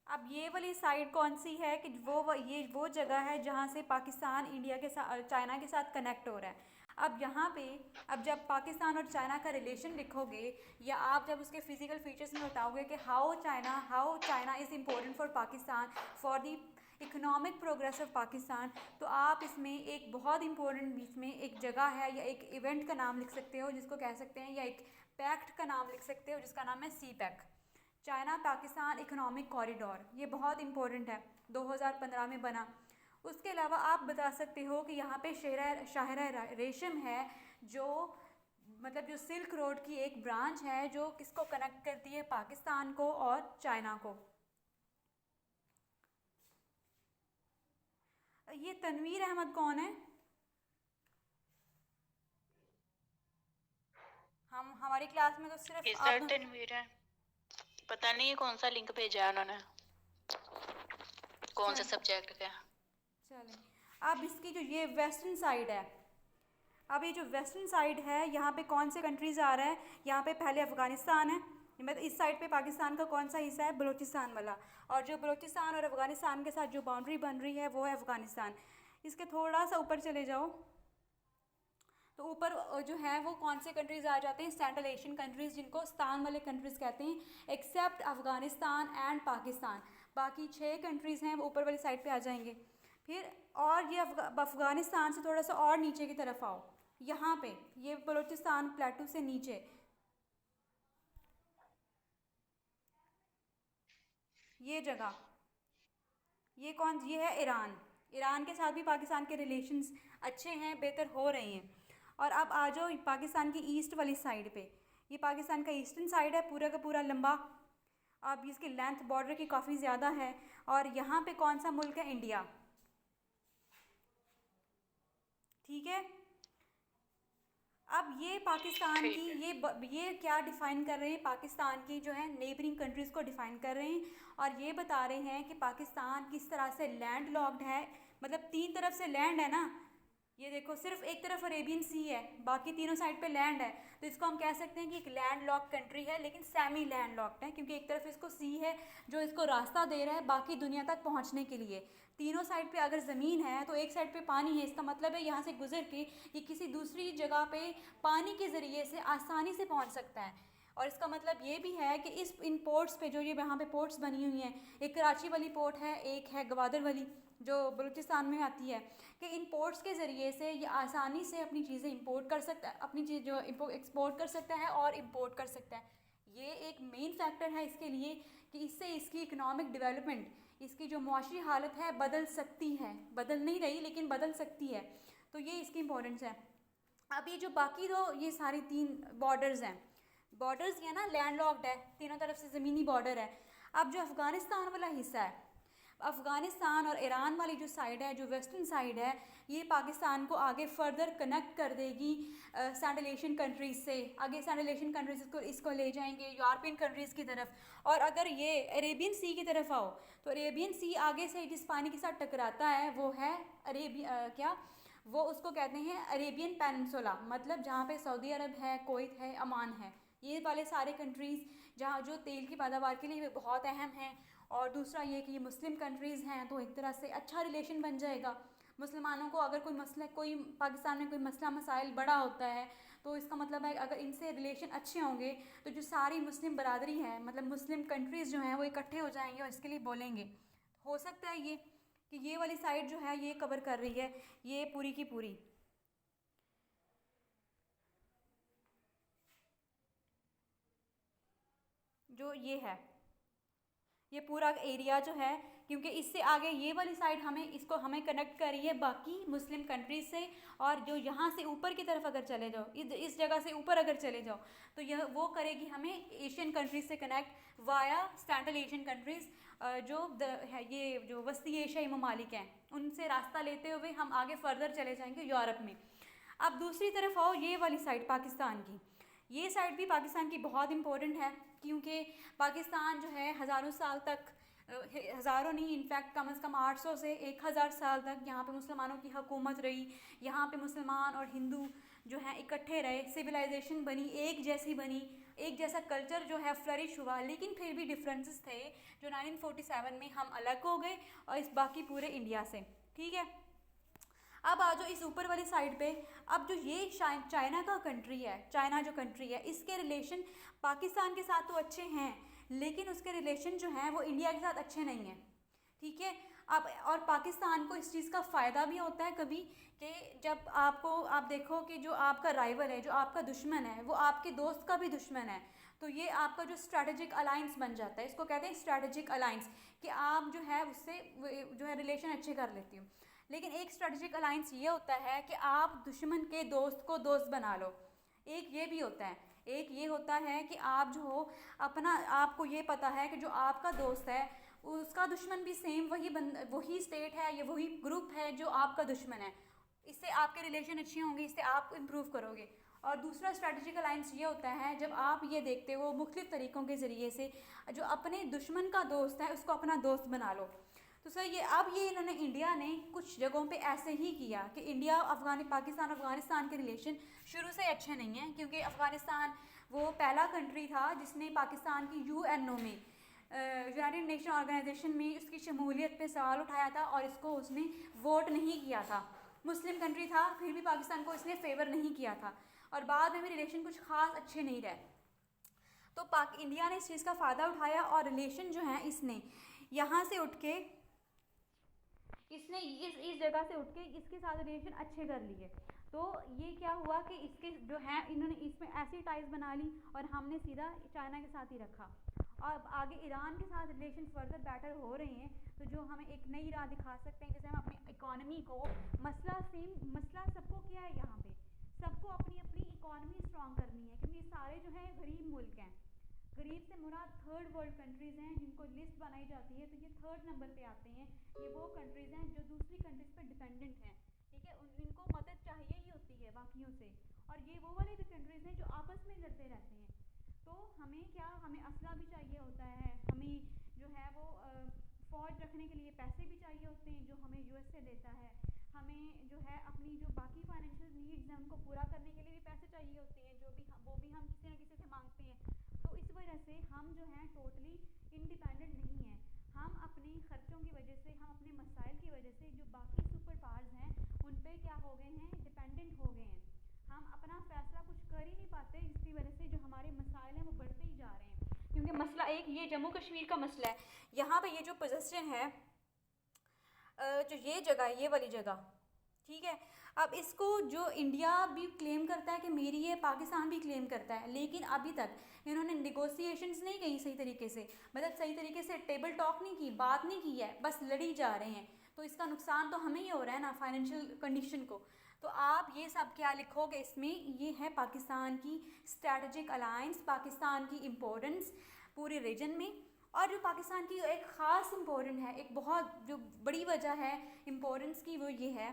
अब ये वाली साइड कौन सी है कि ये वो जगह है जहाँ से पाकिस्तान इंडिया के साथ, चाइना के साथ कनेक्ट हो रहा है। अब यहाँ पे, अब जब पाकिस्तान और चाइना का रिलेशन लिखोगे या आप जब उसके फिजिकल फीचर्स में बताओगे कि how China is important for Pakistan, for the economic progress of Pakistan, तो आप इसमें एक बहुत इंपॉर्टेंट बीच में एक जगह है या एक इवेंट का नाम लिख सकते हो जिसको कह सकते हैं, या एक पैक्ट का नाम लिख सकते हो जिसका नाम है CPEC, China Pakistan economic corridor. ये बहुत इंपॉर्टेंट है, 2015 में बना। उसके अलावा आप बता सकते हो कि यहाँ पे शाहरा रेशम है, जो मतलब जो सिल्क रोड की एक ब्रांच है जो किसको कनेक्ट करती है, पाकिस्तान को और चाइना को। ये तनवीर अहमद कौन है? हम हमारी क्लास में तो सिर्फ आप। तनवीर है, पता नहीं कौन सा लिंक भेजा है उन्होंने, कौन सा सब्जेक्ट का। चलें, अब इसकी जो ये वेस्टर्न साइड है, अब ये जो वेस्टर्न साइड है यहाँ पे कौन से कंट्रीज़ आ रहा है? यहाँ पे पहले अफ़गानिस्तान है, मतलब इस साइड पे पाकिस्तान का कौन सा हिस्सा है? बलूचिस्तान वाला। और जो बलूचिस्तान और अफ़गानिस्तान के साथ जो बाउंड्री बन रही है वो है अफ़गानिस्तान। इसके थोड़ा सा ऊपर चले जाओ तो ऊपर जो है वो कौन से कंट्रीज़ आ जाते हैं? सेंट्रल एशियन कंट्रीज़, जिनको स्तान वाले कंट्रीज़ कहते हैं, एक्सेप्ट अफ़गानिस्तान एंड पाकिस्तान। बाकी 6 कंट्रीज़ हैं वो ऊपर वाली साइड पे आ जाएंगे। फिर और ये अफ़गानिस्तान से थोड़ा सा और नीचे की तरफ आओ, यहाँ पे ये बलूचिस्तान प्लेटू से नीचे ये जगह, ये है ईरान। ईरान के साथ भी पाकिस्तान के रिलेशंस अच्छे हैं, बेहतर हो रहे हैं। और अब आ जाओ पाकिस्तान की ईस्ट वाली साइड पे, ये पाकिस्तान का ईस्टर्न साइड है पूरा का पूरा लंबा। अब इसकी लेंथ बॉर्डर की काफ़ी ज़्यादा है। और यहाँ पे कौन सा मुल्क है? इंडिया। ठीक है। अब ये पाकिस्तान की ये क्या डिफ़ाइन कर रहे हैं? पाकिस्तान की जो है नेबरिंग कंट्रीज़ को डिफ़ाइन कर रहे हैं और ये बता रहे हैं कि पाकिस्तान किस तरह से लैंड लॉक्ड है, मतलब 3 तरफ से लैंड है ना। ये देखो सिर्फ एक तरफ अरेबियन सी है, बाकी तीनों साइड पे लैंड है, तो इसको हम कह सकते हैं कि एक लैंड लॉक कंट्री है, लेकिन सेमी लैंड लॉक्ड है, क्योंकि एक तरफ इसको सी है जो इसको रास्ता दे रहा है बाकी दुनिया तक पहुंचने के लिए। तीनों साइड पे अगर ज़मीन है तो एक साइड पे पानी है, इसका मतलब है यहाँ से गुजर के ये किसी दूसरी जगह पे पानी के ज़रिए से आसानी से पहुँच सकता है। और इसका मतलब ये भी है कि इन पोर्ट्स पे, जो ये यहाँ पे पोर्ट्स बनी हुई हैं, एक कराची वाली पोर्ट है, एक है गवादर वाली जो बलूचिस्तान में आती है, कि इन पोर्ट्स के ज़रिए से ये आसानी से अपनी चीज़ें इंपोर्ट कर सकता है, अपनी चीज़ जो एक्सपोर्ट कर सकता है और इंपोर्ट कर सकता है। ये एक मेन फैक्टर है इसके लिए कि इससे इसकी इकोनॉमिक डेवलपमेंट, इसकी जो मुआशी हालत है बदल सकती है, बदल नहीं रही लेकिन बदल सकती है। तो ये इसकी इम्पोर्टेंस है। अब ये जो बाकी दो ये सारी 3 बॉर्डर्स हैं, बॉर्डर्स ये ना लैंड लॉक्ड है, तीनों तरफ से ज़मीनी बॉर्डर है। अब जो अफ़गानिस्तान वाला हिस्सा है, अफ़गानिस्तान और ईरान वाली जो साइड है, जो वेस्टर्न साइड है, ये पाकिस्तान को आगे फर्दर कनेक्ट कर देगी सेंट्रल एशियन कंट्रीज़ से। आगे सेंट्रल एशियन कंट्रीज़ इसको ले जाएंगे यूरोपियन कंट्रीज़ की तरफ। और अगर ये अरेबियन सी की तरफ आओ तो अरेबियन सी आगे से जिस पानी के साथ टकराता है वो है वो उसको कहते हैं अरेबियन पेनिनसुला, मतलब जहाँ पे सऊदी अरब है, कुवैत है, अमान है, ये वाले सारे कंट्रीज़ जहाँ जो तेल की पैदावार के लिए बहुत अहम हैं। और दूसरा ये कि ये मुस्लिम कंट्रीज़ हैं, तो एक तरह से अच्छा रिलेशन बन जाएगा। मुसलमानों को अगर कोई पाकिस्तान में कोई मसला मसाइल बड़ा होता है तो इसका मतलब है अगर इनसे रिलेशन अच्छे होंगे तो जो सारी मुस्लिम बरादरी है, मतलब मुस्लिम कंट्रीज़ जो हैं वो इकट्ठे हो जाएंगे और इसके लिए बोलेंगे। हो सकता है ये कि ये वाली साइड जो है ये कवर कर रही है ये पूरी की पूरी, जो ये है ये पूरा एरिया जो है, क्योंकि इससे आगे ये वाली साइड हमें कनेक्ट कर रही है बाकी मुस्लिम कंट्रीज से। और जो यहाँ से ऊपर की तरफ अगर चले जाओ, इस जगह से ऊपर अगर चले जाओ तो यह वो करेगी हमें एशियन कंट्रीज से connect via central Asian countries, है ये जो वस्ती एशियाई ममालिक हैं उनसे रास्ता लेते हुए हम आगे फर्दर चले जाएंगे यूरोप में। अब दूसरी तरफ आओ, ये वाली साइड पाकिस्तान की, ये साइड भी पाकिस्तान की बहुत इम्पोर्टेंट है, क्योंकि पाकिस्तान जो है हज़ारों साल तक, हज़ारों नहीं इनफैक्ट कम से कम 800 से 1000 साल तक यहाँ पे मुसलमानों की हुकूमत रही। यहाँ पे मुसलमान और हिंदू जो हैं इकट्ठे रहे, सिविलाइजेशन बनी, एक जैसी बनी। एक जैसा कल्चर जो है फ्लरिश हुआ, लेकिन फिर भी डिफरेंसेस थे जो 1947 में हम अलग हो गए और इस बाकी पूरे इंडिया से। ठीक है, अब आ जाओ इस ऊपर वाली साइड पे। अब जो ये चाइना का कंट्री है, चाइना जो कंट्री है, इसके रिलेशन पाकिस्तान के साथ तो अच्छे हैं, लेकिन उसके रिलेशन जो हैं वो इंडिया के साथ अच्छे नहीं हैं। ठीक है, अब और पाकिस्तान को इस चीज़ का फ़ायदा भी होता है कभी कि जब आप देखो कि जो आपका राइवल है, जो आपका दुश्मन है, वो आपके दोस्त का भी दुश्मन है, तो ये आपका जो स्ट्रैटेजिक अलाइंस बन जाता है, इसको कहते हैं स्ट्रैटेजिक अलाइंस, कि आप जो है उससे जो है रिलेशन अच्छे कर लेती हो। लेकिन एक स्ट्रैटेजिक अलाइंस ये होता है कि आप दुश्मन के दोस्त को दोस्त बना लो, एक ये भी होता है। एक ये होता है कि आप जो हो अपना, आपको ये पता है कि जो आपका दोस्त है उसका दुश्मन भी सेम वही स्टेट है या वही ग्रुप है जो आपका दुश्मन है, इससे आपके रिलेशन अच्छे होंगे, इससे आप इम्प्रूव करोगे। और दूसरा स्ट्रैटेजिक अलाइंस ये होता है जब आप ये देखते हो मुख्तलिफ तरीक़ों के ज़रिए से जो अपने दुश्मन का दोस्त है उसको अपना दोस्त बना लो। तो सर ये इन्होंने इंडिया ने कुछ जगहों पे ऐसे ही किया कि पाकिस्तान अफ़गानिस्तान के रिलेशन शुरू से अच्छे नहीं हैं, क्योंकि अफ़गानिस्तान वो पहला कंट्री था जिसने पाकिस्तान की UNO में, यूनाइटेड नेशन ऑर्गेनाइजेशन में उसकी शमूलियत पे सवाल उठाया था और इसको उसने वोट नहीं किया था। मुस्लिम कंट्री था, फिर भी पाकिस्तान को इसने फेवर नहीं किया था और बाद में भी रिलेशन कुछ ख़ास अच्छे नहीं रहे। तो इंडिया ने इस चीज़ का फ़ायदा उठाया और रिलेशन जो है इसने यहाँ से उठ के इसने इस जगह से उठ के इसके साथ रिलेशन अच्छे कर लिए। तो ये क्या हुआ कि इसके जो है इन्होंने इसमें ऐसी टाइज बना ली और हमने सीधा चाइना के साथ ही रखा। और अब आगे ईरान के साथ रिलेशन फर्दर बेटर हो रहे हैं, तो जो हमें एक नई राह दिखा सकते हैं, जैसे हम अपनी इकॉनमी को मसला सबको क्या है, यहाँ पे सबको अपनी अपनी इकॉनमी स्ट्रॉन्ग करनी है, क्योंकि सारे जो है गरीब मुल्क हैं। गरीब से मुराद थर्ड वर्ल्ड कंट्रीज़ हैं जिनको लिस्ट बनाई जाती है, तो ये थर्ड नंबर पे आते हैं। ये वो कंट्रीज़ हैं जो दूसरी कंट्रीज़ पे डिपेंडेंट हैं। ठीक है, इनको मदद चाहिए ही होती है बाकियों से, और ये वो वाले भी कंट्रीज़ हैं जो आपस में लड़ते रहते हैं। तो हमें असला भी चाहिए होता है, हमें जो है वो फ़ौज रखने के लिए पैसे भी चाहिए होते हैं जो हमें US से देता है। हमें जो है अपनी जो बाकी फाइनेंशियल नीड्स हैं उनको पूरा करने के लिए भी पैसे चाहिए होते हैं, वो भी हम किसी न किसी से मांगते हैं। तो इस वजह से हम जो हैं टोटली इंडिपेंडेंट नहीं हैं। हम अपने ख़र्चों की वजह से, हम अपने मसाइल की वजह से जो बाकी सुपर पावर्स हैं उन पे क्या हो गए हैं, डिपेंडेंट हो गए हैं। हम अपना फ़ैसला कुछ कर ही नहीं पाते, जिसकी वजह से जो हमारे मसाइल हैं वो बढ़ते ही जा रहे हैं। क्योंकि मसला एक ये जम्मू कश्मीर का मसला है, यहाँ पे ये जो पोजीशन है, जो ये जगह है, ये वाली जगह, ठीक है, अब इसको जो इंडिया भी क्लेम करता है कि मेरी है, पाकिस्तान भी क्लेम करता है, लेकिन अभी तक इन्होंने निगोशिएशंस नहीं की सही तरीके से, मतलब सही तरीके से टेबल टॉक नहीं की, बात नहीं की है, बस लड़ी जा रहे हैं। तो इसका नुकसान तो हमें ही हो रहा है ना, फाइनेंशियल कंडीशन को। तो आप ये सब क्या लिखोगे इसमें, ये है पाकिस्तान की स्ट्रैटेजिक अलायंस, पाकिस्तान की इम्पोर्टेंस पूरे रीजन में। और जो पाकिस्तान की एक ख़ास इम्पोर्टेंट है, एक बहुत जो बड़ी वजह है इम्पोर्टेंस की, वो ये है,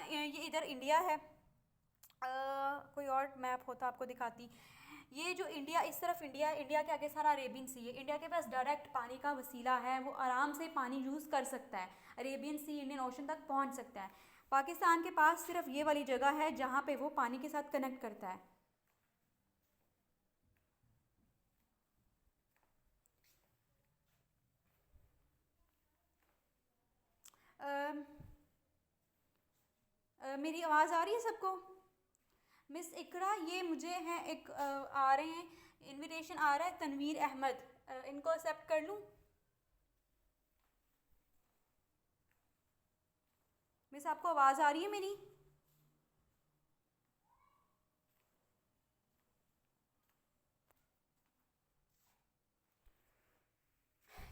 ये इधर इंडिया है, कोई और मैप होता आपको दिखाती। ये जो इंडिया, इस तरफ इंडिया के आगे सारा अरेबियन सी है, इंडिया के पास डायरेक्ट पानी का वसीला है, वो आराम से पानी यूज़ कर सकता है, अरेबियन सी इंडियन ओशन तक पहुंच सकता है। पाकिस्तान के पास सिर्फ ये वाली जगह है जहाँ पे वो पानी के साथ कनेक्ट करता है। मेरी आवाज़ आ रही है सबको? मिस इकरा, ये मुझे हैं एक आ रहे हैं, इनविटेशन आ रहा है, तनवीर अहमद, इनको एक्सेप्ट कर लूँ? मिस आपको आवाज़ आ रही है मेरी?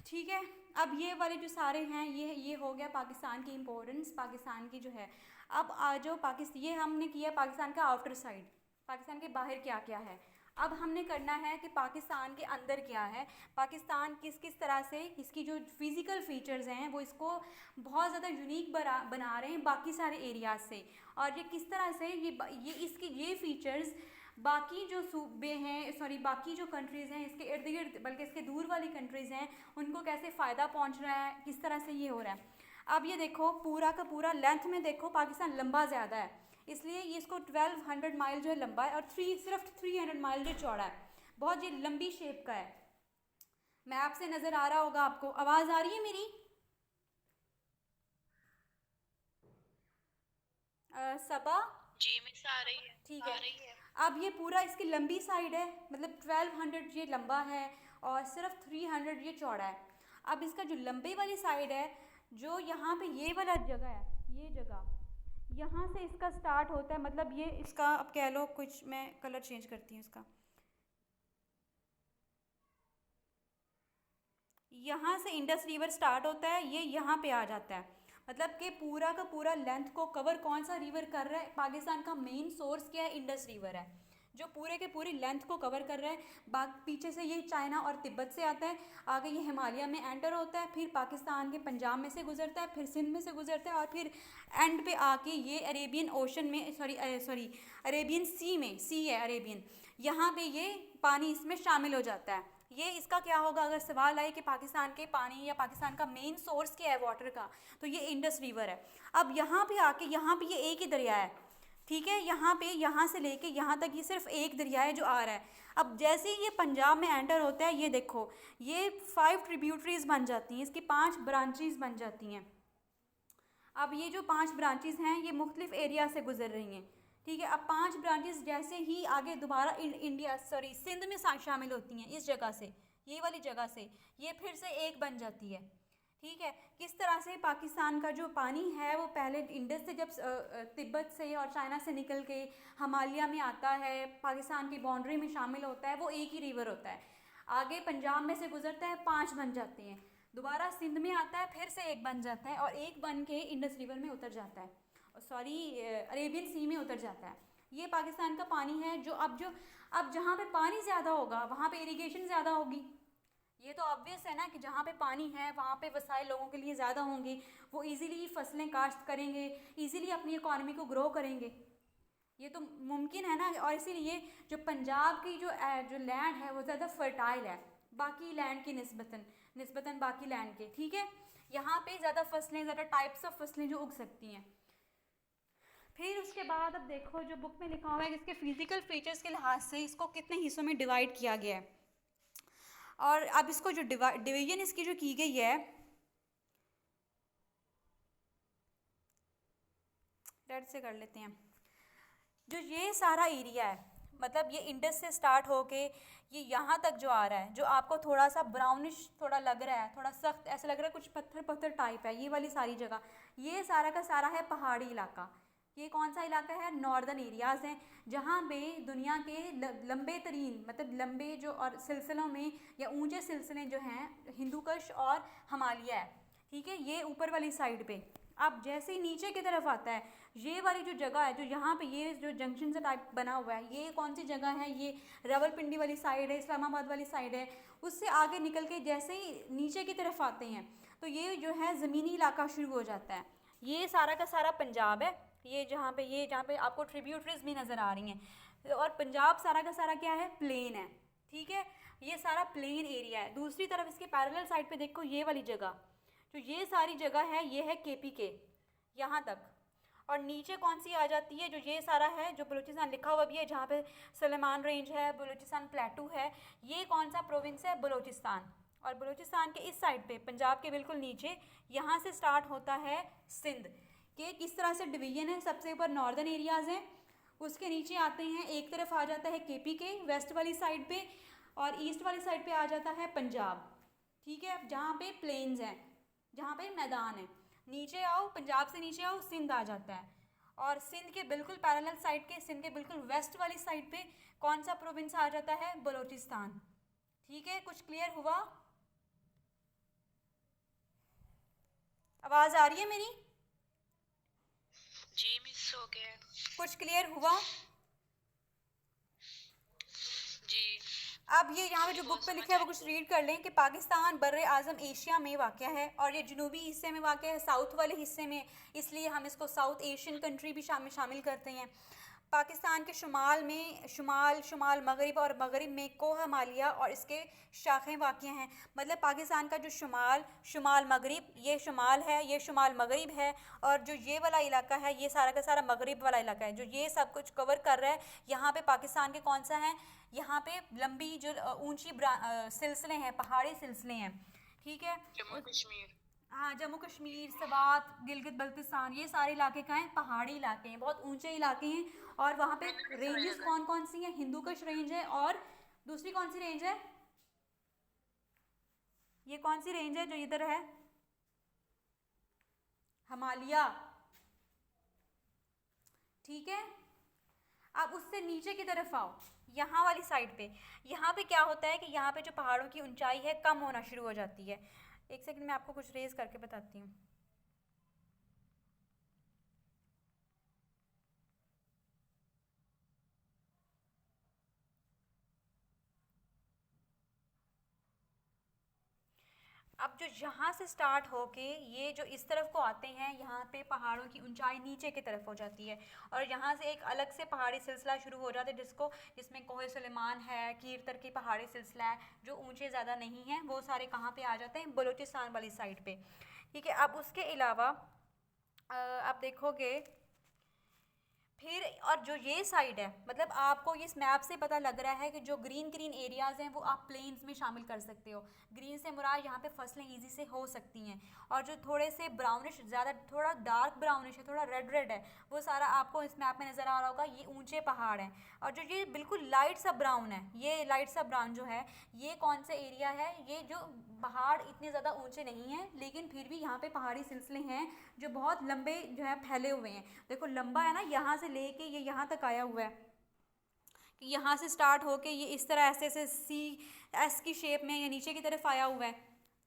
ठीक है, अब ये वाले जो सारे हैं, ये हो गया पाकिस्तान की इम्पोर्टेंस, पाकिस्तान की जो है। अब आ जाओ ये हमने किया पाकिस्तान का आउटर साइड, पाकिस्तान के बाहर क्या क्या है। अब हमने करना है कि पाकिस्तान के अंदर क्या है, पाकिस्तान किस तरह से इसकी जो फिज़िकल फ़ीचर्स हैं वो इसको बहुत ज़्यादा यूनिक बना रहे हैं बाकी सारे एरियाज़ से, और ये किस तरह से ये फ़ीचर्स बाकी जो सूबे हैं, बाकी जो कंट्रीज़ हैं इसके इर्द गिर्द, बल्कि इसके दूर वाली कंट्रीज़ हैं, उनको कैसे फ़ायदा पहुंच रहा है, किस तरह से ये हो रहा है। अब ये देखो पूरा का पूरा लेंथ में देखो पाकिस्तान लंबा ज़्यादा है, इसलिए ये इसको 1200 माइल जो है लंबा है और सिर्फ 300 माइल जो चौड़ा है। बहुत ये लंबी शेप का है। मैप से नज़र आ रहा होगा आपको। आवाज़ आ रही है मेरी? सबा? जी मिस आ रही है। ठीक है। अब ये पूरा इसकी लंबी साइड है, मतलब 1200 ये लंबा है और सिर्फ 300 ये चौड़ा है। अब इसका जो लंबे वाली साइड है, जो यहाँ पे ये वाला जगह है, ये जगह यहाँ से इसका स्टार्ट होता है, मतलब ये इसका अब कह लो कुछ, मैं कलर चेंज करती हूँ इसका। यहाँ से इंडस रिवर स्टार्ट होता है, ये यहाँ पे आ जाता है। मतलब कि पूरा का पूरा लेंथ को कवर कौन सा रिवर कर रहा है? पाकिस्तान का मेन सोर्स क्या है? इंडस रिवर है, जो पूरे के पूरी लेंथ को कवर कर रहा है। पीछे से ये चाइना और तिब्बत से आता है, आगे ये हिमालय में एंटर होता है, फिर पाकिस्तान के पंजाब में से गुजरता है, फिर सिंध में से गुजरता है और फिर एंड पे आके ये अरेबियन ओशन में सॉरी अरेबियन सी में, सी है अरेबियन, यहाँ पे ये पानी इसमें शामिल हो जाता है। ये इसका क्या होगा अगर सवाल आए कि पाकिस्तान के पानी या पाकिस्तान का मेन सोर्स क्या है वाटर का, तो ये इंडस रिवर है। अब यहाँ पे आके यहाँ पे ये एक ही दरिया है, ठीक है, यहाँ पे यहाँ से लेके यहाँ तक ये सिर्फ एक दरिया है जो आ रहा है। अब जैसे ही ये पंजाब में एंटर होता है, ये देखो ये 5 ट्रिब्यूटरीज बन जाती हैं, इसकी 5 ब्रांचेस बन जाती हैं। अब ये जो 5 ब्रांचेस हैं ये मुख्तलिफ एरिया से गुजर रही हैं, ठीक है। अब 5 ब्रांचेस जैसे ही आगे दोबारा सिंध में शामिल होती हैं, इस जगह से, ये वाली जगह से ये फिर से एक बन जाती है, ठीक है। किस तरह से पाकिस्तान का जो पानी है वो पहले इंडस से जब तिब्बत से और चाइना से निकल के हिमालय में आता है, पाकिस्तान की बाउंड्री में शामिल होता है, वो एक ही रिवर होता है। आगे पंजाब में से गुजरता है, 5 बन जाते हैं, दोबारा सिंध में आता है, फिर से एक बन जाता है और एक बन के इंडस रिवर में उतर जाता है, अरेबियन सी में उतर जाता है। ये पाकिस्तान का पानी है जो अब जहाँ पे पानी ज़्यादा होगा वहाँ पे इरिगेशन ज़्यादा होगी। ये तो ऑब्वियस है ना कि जहाँ पे पानी है वहाँ पे वसाइल लोगों के लिए ज़्यादा होंगे, वो इजीली फसलें काश्त करेंगे, इजीली अपनी इकॉनमी को ग्रो करेंगे, ये तो मुमकिन है ना। और इसीलिए जो पंजाब की जो लैंड है वो ज़्यादा फर्टाइल है बाकी लैंड की निस्बतन बाकी लैंड के, ठीक है। यहाँ पे ज़्यादा फसलें, ज़्यादा टाइप्स ऑफ फसलें जो उग सकती हैं। फिर उसके बाद अब देखो जो बुक में लिखा हुआ है कि इसके फिजिकल फीचर्स के लिहाज से इसको कितने हिस्सों में डिवाइड किया गया है, और अब इसको जो डिवीजन इसकी जो की गई है, डेट से कर लेते हैं। जो ये सारा एरिया है, मतलब ये इंडस से स्टार्ट होके ये यहाँ तक जो आ रहा है, जो आपको थोड़ा सा ब्राउनिश थोड़ा लग रहा है, थोड़ा सख्त ऐसा लग रहा है, कुछ पत्थर पत्थर टाइप है, ये वाली सारी जगह, ये सारा का सारा है पहाड़ी इलाका। ये कौन सा इलाका है? नॉर्दर्न एरियाज़ हैं, जहाँ पे दुनिया के लंबे तरीन, मतलब लंबे जो और सिलसिलों में या ऊंचे सिलसिले जो हैं हिंदूकुश और हिमालय है, ठीक है, ये ऊपर वाली साइड पे। अब जैसे ही नीचे की तरफ आता है, ये वाली जो जगह है, जो यहाँ पे ये जो जंक्शन से टाइप बना हुआ है, ये कौन सी जगह है? ये रावलपिंडी वाली साइड है, इस्लामाबाद वाली साइड है। उससे आगे निकल के जैसे ही नीचे की तरफ आते हैं तो ये जो है ज़मीनी इलाका शुरू हो जाता है। ये सारा का सारा पंजाब है, ये जहाँ पे आपको ट्रिब्यूटरीज भी नज़र आ रही हैं, और पंजाब सारा का सारा क्या है? प्लेन है, ठीक है, ये सारा प्लेन एरिया है। दूसरी तरफ इसके पैरेलल साइड पे देखो ये वाली जगह, जो ये सारी जगह है, ये है KPK यहाँ तक, और नीचे कौन सी आ जाती है? जो ये सारा है, जो बलूचिस्तान लिखा हुआ भी है, जहाँ पे सलेमान रेंज है, बलूचिस्तान प्लेटू है, ये कौन सा प्रोविंस है? बलूचिस्तान। और बलूचिस्तान के इस साइड पे पंजाब के बिल्कुल नीचे यहाँ से स्टार्ट होता है सिंध। कि किस तरह से डिवीजन है, सबसे ऊपर नॉर्दर्न एरियाज़ हैं, उसके नीचे आते हैं, एक तरफ आ जाता है KPK वेस्ट वाली साइड पे, और ईस्ट वाली साइड पे आ जाता है पंजाब, ठीक है, जहाँ पे प्लेन्स हैं, जहाँ पे मैदान है। नीचे आओ, पंजाब से नीचे आओ, सिंध आ जाता है, और सिंध के बिल्कुल पैरेलल साइड के, सिंध के बिल्कुल वेस्ट वाली साइड पे कौन सा प्रोविंस आ जाता है? बलूचिस्तान, ठीक है। कुछ क्लियर हुआ? आवाज़ आ रही है मेरी? जी मिस हो गया। कुछ क्लियर हुआ? जी। अब ये यहाँ पे जो बुक पे लिखा है वो कुछ रीड कर लें कि पाकिस्तान बर्रे आज़म एशिया में वाक़ है, और ये जनूबी हिस्से में वाक़ है, साउथ वाले हिस्से में, इसलिए हम इसको साउथ एशियन कंट्री भी शामिल करते हैं। पाकिस्तान के शुमाल में शुमाल मगरिब और मगरिब में कोह हिमालय और इसके शाखें वाक़ हैं। मतलब पाकिस्तान का जो शुमाल मगरिब, ये शुमाल है, ये शुमाल मगरिब है, और जो ये वाला इलाका है ये सारा का सारा मगरिब वाला इलाका है, जो ये सब कुछ कवर कर रहा है। यहाँ पे पाकिस्तान के कौन सा है, यहाँ पे लंबी जो ऊंची सिलसिले हैं, पहाड़ी सिलसिले हैं, ठीक है। जम्मू कश्मीर। हाँ, जम्मू कश्मीर, सवात, गिलगित बल्तिस्तान, ये सारे इलाके का हैं, पहाड़ी इलाके हैं, बहुत ऊंचे इलाके हैं। और वहाँ पे रेंजेस कौन कौन सी हैं, हिंदू कुश रेंज है, और दूसरी कौन सी रेंज है, ये कौन सी रेंज है जो इधर है, हिमालय, ठीक है। अब उससे नीचे की तरफ आओ, यहाँ वाली साइड पे, यहाँ पे क्या होता है कि यहाँ पे जो पहाड़ों की ऊंचाई है कम होना शुरू हो जाती है। एक सेकंड में आपको कुछ रेज करके बताती हूँ। अब जो यहाँ से स्टार्ट होके ये जो इस तरफ को आते हैं, यहाँ पे पहाड़ों की ऊंचाई नीचे की तरफ हो जाती है, और यहाँ से एक अलग से पहाड़ी सिलसिला शुरू हो जाता है, जिसमें कोहे सुलेमान है, कीरतर की पहाड़ी सिलसिला है, जो ऊंचे ज़्यादा नहीं हैं, वो सारे कहाँ पे आ जाते हैं, बलूचिस्तान वाली साइड पे, ठीक है। अब उसके अलावा आप देखोगे फिर, और जो ये साइड है, मतलब आपको इस मैप से पता लग रहा है कि जो ग्रीन ग्रीन एरियाज़ हैं वो आप प्लेन्स में शामिल कर सकते हो। ग्रीन से मुराद यहाँ पे फसलें इजी से हो सकती हैं, और जो थोड़े से ब्राउनिश, ज़्यादा थोड़ा डार्क ब्राउनिश है, थोड़ा रेड रेड है, वो सारा आपको इस मैप में नज़र आ रहा होगा, ये ऊंचे पहाड़ हैं। और जो ये बिल्कुल लाइट सा ब्राउन है, ये लाइट सा ब्राउन जो है, ये कौन सा एरिया है, ये जो पहाड़ इतने ज़्यादा ऊंचे नहीं हैं, लेकिन फिर भी यहाँ पे पहाड़ी सिलसिले हैं जो बहुत लंबे जो है फैले हुए हैं। देखो लंबा है ना, यहाँ से लेके ये यहाँ तक आया हुआ है, कि यहाँ से स्टार्ट होके ये इस तरह ऐसे ऐसे एस की शेप में ये नीचे की तरफ आया हुआ है,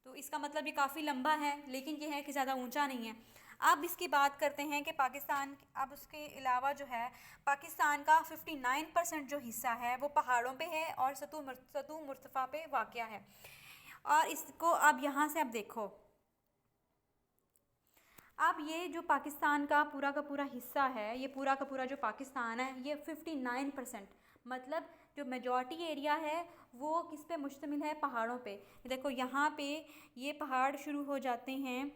तो इसका मतलब ये काफ़ी लंबा है, लेकिन ये है कि ज़्यादा ऊंचा नहीं है। अब इसकी बात करते हैं कि पाकिस्तान, अब उसके अलावा जो है पाकिस्तान का 59% जो हिस्सा है वो पहाड़ों पे है और सतू मुर्तफ़ा पे वाक़या है। और इसको अब यहाँ से अब देखो, अब ये जो पाकिस्तान का पूरा हिस्सा है, ये पूरा का पूरा जो पाकिस्तान है, ये 59%, मतलब जो मेजॉरिटी एरिया है वो किस पे मुश्तमिल है, पहाड़ों पे। देखो यहाँ पे ये पहाड़ शुरू हो जाते हैं,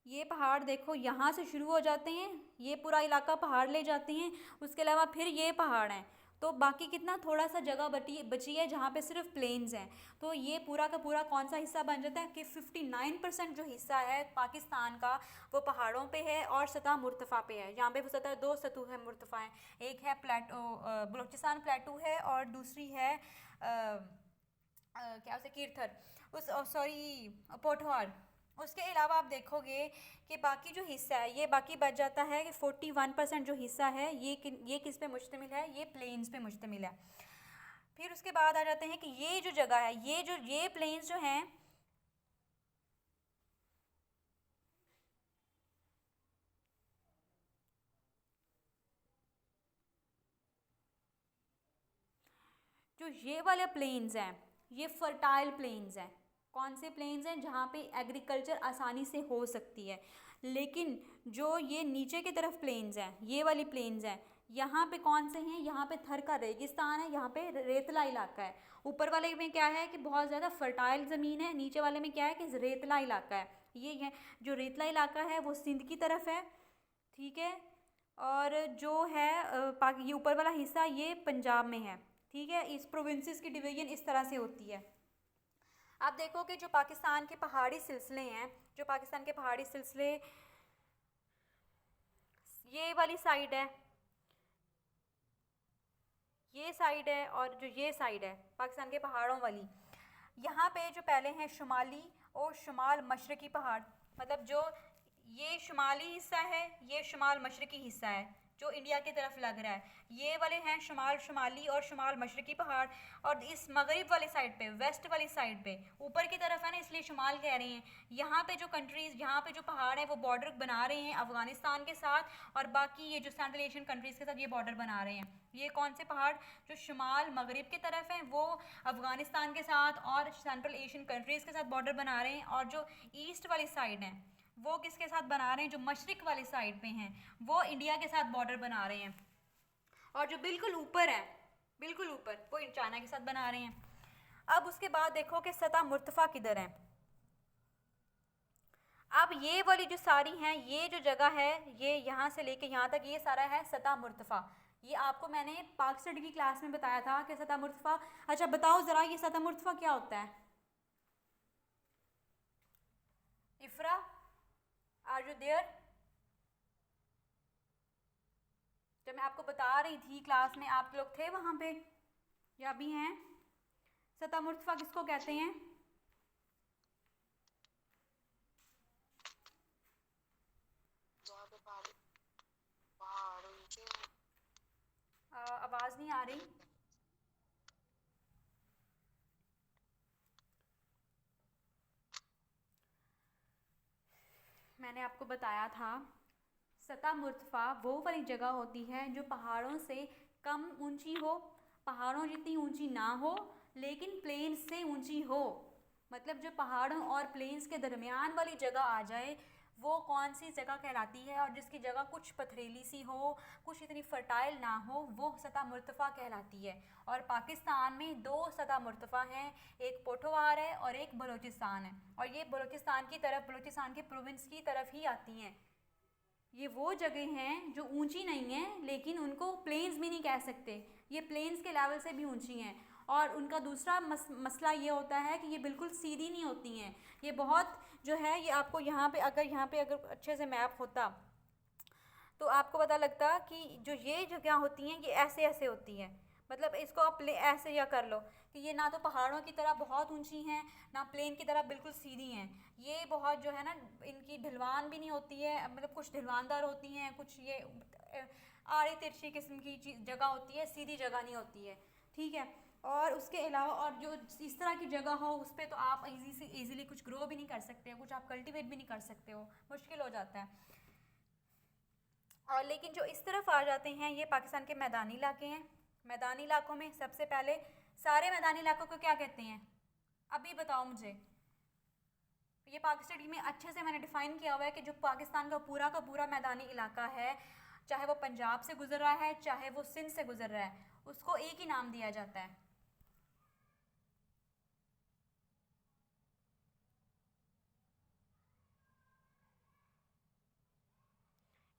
ये पहाड़ देखो यहाँ से शुरू हो जाते हैं, ये पूरा इलाका पहाड़ ले जाते हैं, उसके अलावा फिर ये पहाड़ हैं, तो बाकी कितना थोड़ा सा जगह बची है जहाँ पे सिर्फ प्लेन्स हैं। तो ये पूरा का पूरा कौन सा हिस्सा बन जाता है कि 59% जो हिस्सा है पाकिस्तान का वो पहाड़ों पे है और सतह मुर्तफ़ा पे है। यहाँ पे सतह दो सतह मुर्तफ़ा हैं, एक है बलूचिस्तान प्लेटू है, और दूसरी है क्या उसे कीरथर, पोठवार। उसके अलावा आप देखोगे कि बाकी जो हिस्सा है ये बाकी बच जाता है कि 41% जो हिस्सा है ये किस पे मुश्तमिल है, ये प्लेन्स पे मुश्तमिल है। फिर उसके बाद आ जाते हैं कि ये जो जगह है, ये प्लेन्स जो हैं, जो ये वाले प्लेन्स हैं ये फर्टाइल प्लेन्स हैं। कौन से प्लेन्स हैं, जहाँ पे एग्रीकल्चर आसानी से हो सकती है। लेकिन जो ये नीचे की तरफ प्लेन्स हैं, ये वाली प्लेन्स हैं, यहाँ पे कौन से हैं, यहाँ पे थर का रेगिस्तान है, यहाँ पे रेतला इलाका है। ऊपर वाले में क्या है कि बहुत ज़्यादा फर्टाइल ज़मीन है, नीचे वाले में क्या है कि रेतला इलाका है। ये है जो रेतला इलाका है वो सिंध की तरफ है, ठीक है, और जो है ये ऊपर वाला हिस्सा ये पंजाब में है, ठीक है। इस प्रोविंसेस की डिवीजन इस तरह से होती है। आप देखो कि जो पाकिस्तान के पहाड़ी सिलसिले हैं, जो पाकिस्तान के पहाड़ी सिलसिले ये वाली साइड है, ये साइड है, और जो ये साइड है पाकिस्तान के पहाड़ों वाली, यहाँ पे जो पहले हैं शुमाली और शुमाल मशरकी पहाड़, मतलब जो ये शुमाली हिस्सा है, ये शुमाल मशरकी हिस्सा है जो इंडिया की तरफ लग रहा है। ये वाले हैं शुमाली और शुमाल मशरकी पहाड़। और इस मगरिब वाली साइड पे, वेस्ट वाली साइड पे, ऊपर की तरफ है ना इसलिए शुमाल कह रहे हैं, यहाँ पे जो कंट्रीज़, यहाँ पे जो पहाड़ हैं वो बॉर्डर बना रहे हैं अफ़गानिस्तान के साथ, और बाकी ये जो सेंट्रल एशियन कंट्रीज़ के साथ ये बॉर्डर बना रहे हैं। ये कौन से पहाड़, जो शुमाल मगरिब की तरफ हैं वो अफ़गानिस्तान के साथ और सेंट्रल एशियन कंट्रीज़ के साथ बॉर्डर बना रहे हैं, और जो ईस्ट वाली साइड हैं वो किसके साथ बना रहे हैं, जो मशरिक वाली साइड पे हैं वो इंडिया के साथ बॉर्डर बना रहे हैं, और जो बिल्कुल ऊपर है, बिल्कुल ऊपर, वो चाइना के साथ बना रहे हैं। अब उसके बाद देखो कि सतह मुर्तफ़ा किधर है। अब ये वाली जो सारी हैं, ये जो जगह है, ये यहाँ से लेके यहाँ तक ये सारा है सतह मुर्तफ़ा। ये आपको मैंने पाक स्टडी की क्लास में बताया था कि सतह मुर्तफ़ा। अच्छा बताओ ज़रा ये सतह मुर्तफ़ा क्या होता है? Ifra, are you there? जब मैं आपको बता रही थी क्लास में, आप लोग थे वहाँ पे या भी हैं? सतह मुर्तफ़ा किसको कहते हैं? आवाज़ नहीं आ रही। मैंने आपको बताया था सतह मुर्तफ़ा वो वाली जगह होती है जो पहाड़ों से कम ऊंची हो, पहाड़ों जितनी ऊंची ना हो लेकिन प्लेन्स से ऊंची हो। मतलब जो पहाड़ों और प्लेन्स के दरमियान वाली जगह आ जाए वो कौन सी जगह कहलाती है, और जिसकी जगह कुछ पथरीली सी हो, कुछ इतनी फर्टाइल ना हो, वो सतह मुर्तफ़ा कहलाती है। और पाकिस्तान में दो सतह मुर्तफ़ा हैं, एक पोठोहार है और एक बलूचिस्तान है, और ये बलूचिस्तान की तरफ, बलूचिस्तान के प्रोविंस की तरफ ही आती हैं। ये वो जगह हैं जो ऊंची नहीं हैं लेकिन उनको प्लेन्स भी नहीं कह सकते, ये प्लेन्स के लेवल से भी ऊंची हैं। और उनका दूसरा मसला ये होता है कि ये बिल्कुल सीधी नहीं होती हैं, ये बहुत जो है, ये आपको यहाँ पे अगर अच्छे से मैप होता तो आपको पता लगता कि जो ये जगह होती हैं ये ऐसे ऐसे होती हैं। मतलब इसको आप ऐसे या कर लो कि ये ना तो पहाड़ों की तरह बहुत ऊंची हैं, ना प्लेन की तरह बिल्कुल सीधी हैं। ये बहुत जो है ना, इनकी ढलवान भी नहीं होती है, मतलब कुछ ढलवानदार होती हैं, कुछ ये आड़ी तिरछी किस्म की जगह होती है, सीधी जगह नहीं होती है। ठीक है, और उसके अलावा और जो इस तरह की जगह हो उस पर तो आप ईज़िली कुछ ग्रो भी नहीं कर सकते हो, कुछ आप कल्टीवेट भी नहीं कर सकते हो, मुश्किल हो जाता है। और लेकिन जो इस तरफ आ जाते हैं ये पाकिस्तान के मैदानी इलाके हैं। मैदानी इलाकों में सबसे पहले, सारे मैदानी इलाकों को क्या कहते हैं अभी बताओ मुझे? ये पाक स्टडी में अच्छे से मैंने डिफ़ाइन किया हुआ है कि जो पाकिस्तान का पूरा मैदानी इलाका है, चाहे वो पंजाब से गुजर रहा है चाहे वो सिंध से गुजर रहा है, उसको एक ही नाम दिया जाता है।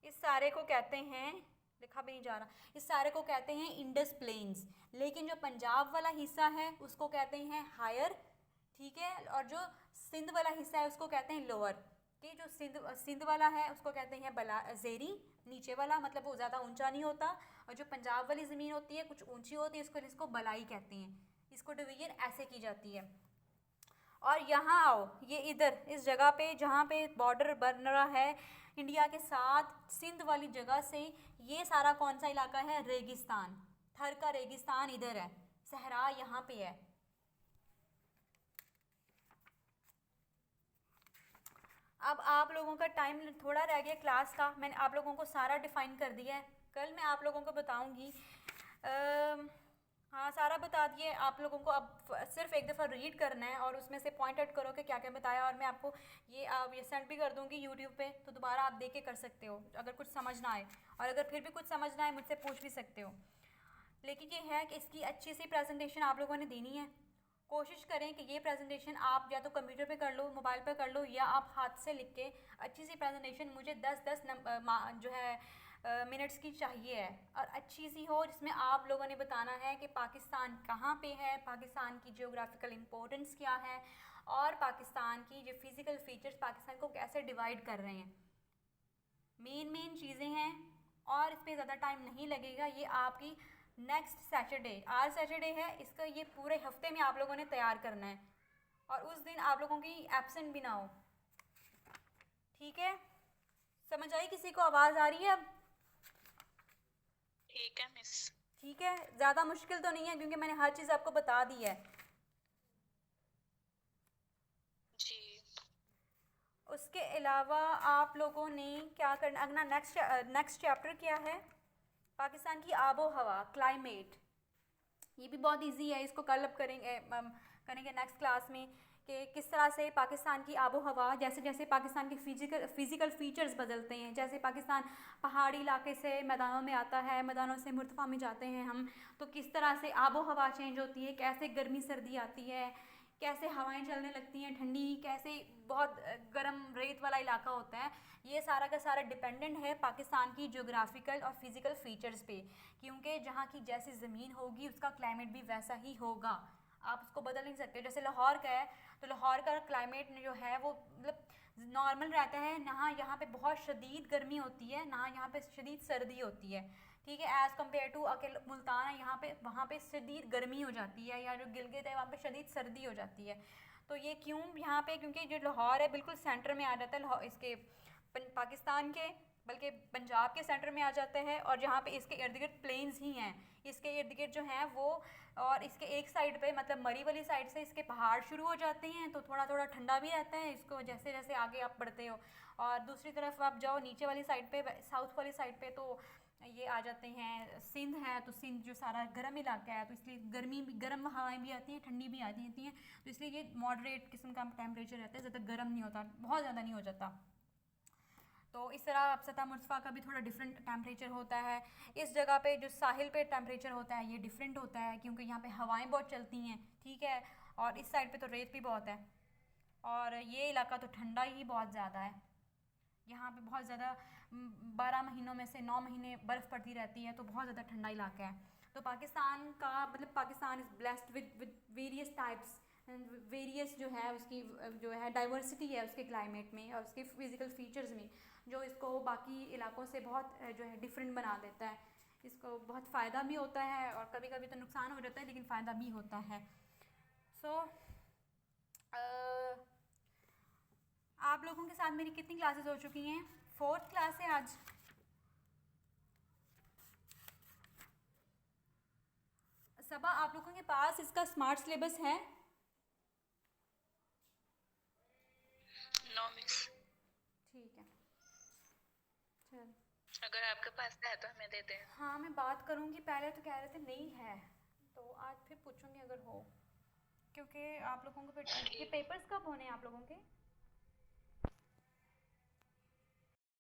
इस सारे को कहते हैं, लिखा भी नहीं जा रहा, इस सारे को कहते हैं इंडस प्लेन्स। लेकिन जो पंजाब वाला हिस्सा है उसको कहते हैं हायर, ठीक है, और जो सिंध वाला हिस्सा है उसको कहते हैं लोअर। कि जो सिंध वाला है उसको कहते हैं ज़ेरी, नीचे वाला, मतलब वो ज़्यादा ऊंचा नहीं होता, और जो पंजाब वाली ज़मीन होती है कुछ ऊंची होती है, इसको बलाई कहते हैं। इसको डिवीजन ऐसे की जाती है। और यहाँ आओ, ये इधर इस जगह पे जहाँ पे बॉर्डर बन रहा है इंडिया के साथ, सिंध वाली जगह से, ये सारा कौन सा इलाका है? रेगिस्तान। थर का रेगिस्तान इधर है, सहरा यहाँ पे है। अब आप लोगों का टाइम थोड़ा रह गया क्लास का, मैंने आप लोगों को सारा डिफ़ाइन कर दिया है। कल मैं आप लोगों को बताऊंगी, हाँ सारा बता दिए आप लोगों को। अब सिर्फ एक दफ़ा रीड करना है और उसमें से पॉइंट आउट करो कि क्या क्या बताया, और मैं आपको ये सेंड भी कर दूंगी यूट्यूब पे, तो दोबारा आप देख के कर सकते हो अगर कुछ समझ ना आए, और अगर फिर भी कुछ समझ ना आए मुझसे पूछ भी सकते हो। लेकिन ये है कि इसकी अच्छी सी प्रेजेंटेशन आप लोगों ने देनी है। कोशिश करें कि ये प्रेजेंटेशन आप या तो कंप्यूटर पे कर लो, मोबाइल पे कर लो, या आप हाथ से लिख के अच्छी सी प्रेजेंटेशन, मुझे 10-10 जो है मिनट्स की चाहिए है, और अच्छी सी हो जिसमें आप लोगों ने बताना है कि पाकिस्तान कहाँ पे है, पाकिस्तान की जियोग्राफिकल इम्पोर्टेंस क्या है, और पाकिस्तान की जो फिज़िकल फीचर्स पाकिस्तान को कैसे डिवाइड कर रहे हैं। मेन चीज़ें हैं, और इस पर ज़्यादा टाइम नहीं लगेगा। ये आपकी नेक्स्ट सैटरडे, आज सैटरडे है, इसका ये पूरे हफ्ते में आप लोगों ने तैयार करना है, और उस दिन आप लोगों की एब्सेंट भी ना हो। ठीक है, समझ आई? किसी को आवाज़ आ रही है अब? ठीक है मिस। ठीक है, ज़्यादा मुश्किल तो नहीं है क्योंकि मैंने हर चीज़ आपको बता दी है जी। उसके अलावा आप लोगों ने क्या करना, अगला नेक्स्ट चैप्टर क्या है? पाकिस्तान की आबो हवा, क्लाइमेट। ये भी बहुत इजी है, इसको कल अब करेंगे नेक्स्ट क्लास में। कि किस तरह से पाकिस्तान की आबो हवा, जैसे जैसे पाकिस्तान के फ़िज़िकल फ़ीचर्स बदलते हैं, जैसे पाकिस्तान पहाड़ी इलाके से मैदानों में आता है, मैदानों से मुर्तफ़ा में जाते हैं हम, तो किस तरह से आबो हवा चेंज होती है, कैसे गर्मी सर्दी आती है, कैसे हवाएं चलने लगती हैं ठंडी, कैसे बहुत गर्म रेत वाला इलाका होता है। ये सारा का सारा डिपेंडेंट है पाकिस्तान की ज्योग्राफिकल और फिज़िकल फ़ीचर्स पे, क्योंकि जहाँ की जैसी ज़मीन होगी उसका क्लाइमेट भी वैसा ही होगा, आप उसको बदल नहीं सकते। जैसे लाहौर का है तो लाहौर का क्लाइमेट जो है वो मतलब नॉर्मल रहता है, ना यहाँ पे बहुत शदीद गर्मी होती है, ना यहाँ पे शदीद सर्दी होती है, ठीक है। एज़ कम्पेयर टू अकेले मुल्तान है, यहाँ पे वहाँ पे शदीद गर्मी हो जाती है, या जो गिलगित है वहाँ पे शदीद सर्दी हो जाती है। तो ये क्यों यहाँ पे, क्योंकि जो लाहौर है बिल्कुल सेंटर में आ जाता है इसके पाकिस्तान के, बल्कि पंजाब के सेंटर में आ जाता है, और जहाँ पे इसके इर्द गिर्द प्लेन्स ही हैं, इसके इर्द गिर्द जो हैं वो, और इसके एक साइड पे मतलब मरी वाली साइड से इसके पहाड़ शुरू हो जाते हैं, तो थोड़ा थोड़ा ठंडा भी रहता है इसको जैसे जैसे आगे आप बढ़ते हो। और दूसरी तरफ आप जाओ नीचे वाली साइड पे, साउथ वाली साइड पे, तो ये आ जाते हैं सिंध है, तो सिंध जो सारा गर्म इलाका है, तो इसलिए गर्मी भी, गर्म हवाएं भी आती हैं, ठंडी भी आती हैं, तो इसलिए ये मॉडरेट किस्म का टेम्परेचर रहता है, ज़्यादा गर्म नहीं होता, बहुत ज़्यादा नहीं हो जाता। तो इस तरह सतह मुर्तफ़ा का भी थोड़ा डिफरेंट टेम्परेचर होता है। इस जगह पे जो साहिल पे टेम्परेचर होता है ये डिफरेंट होता है, क्योंकि यहाँ पे हवाएं बहुत चलती हैं, ठीक है, और इस साइड पे तो रेत भी बहुत है, और ये इलाका तो ठंडा ही बहुत ज़्यादा है। यहाँ पे बहुत ज़्यादा 12 महीनों में से 9 महीने बर्फ़ पड़ती रहती है, तो बहुत ज़्यादा ठंडा इलाका है। तो पाकिस्तान का मतलब Pakistan is blessed with various types, various जो है उसकी जो है डाइवर्सिटी है उसके क्लाइमेट में और उसके फिज़िकल फ़ीचर्स में, जो इसको बाकी इलाकों से बहुत जो है डिफरेंट बना देता है। इसको बहुत फ़ायदा भी होता है और कभी कभी तो नुकसान हो जाता है, लेकिन फ़ायदा भी होता है। सो आप लोगों के साथ मेरी कितनी क्लासेस हो चुकी हैं? 4th क्लास है आज। सबा, आप लोगों के पास इसका स्मार्ट सिलेबस है? No miss. ठीक है, चल। अगर आपके पास है तो हमें दे दें। हाँ, मैं बात करूँगी, पहले तो कह रहे थे नहीं है, तो आज फिर पूछूँगी अगर हो, क्योंकि आप लोगों को ये पेपर्स कब होने हैं आप लोगों के?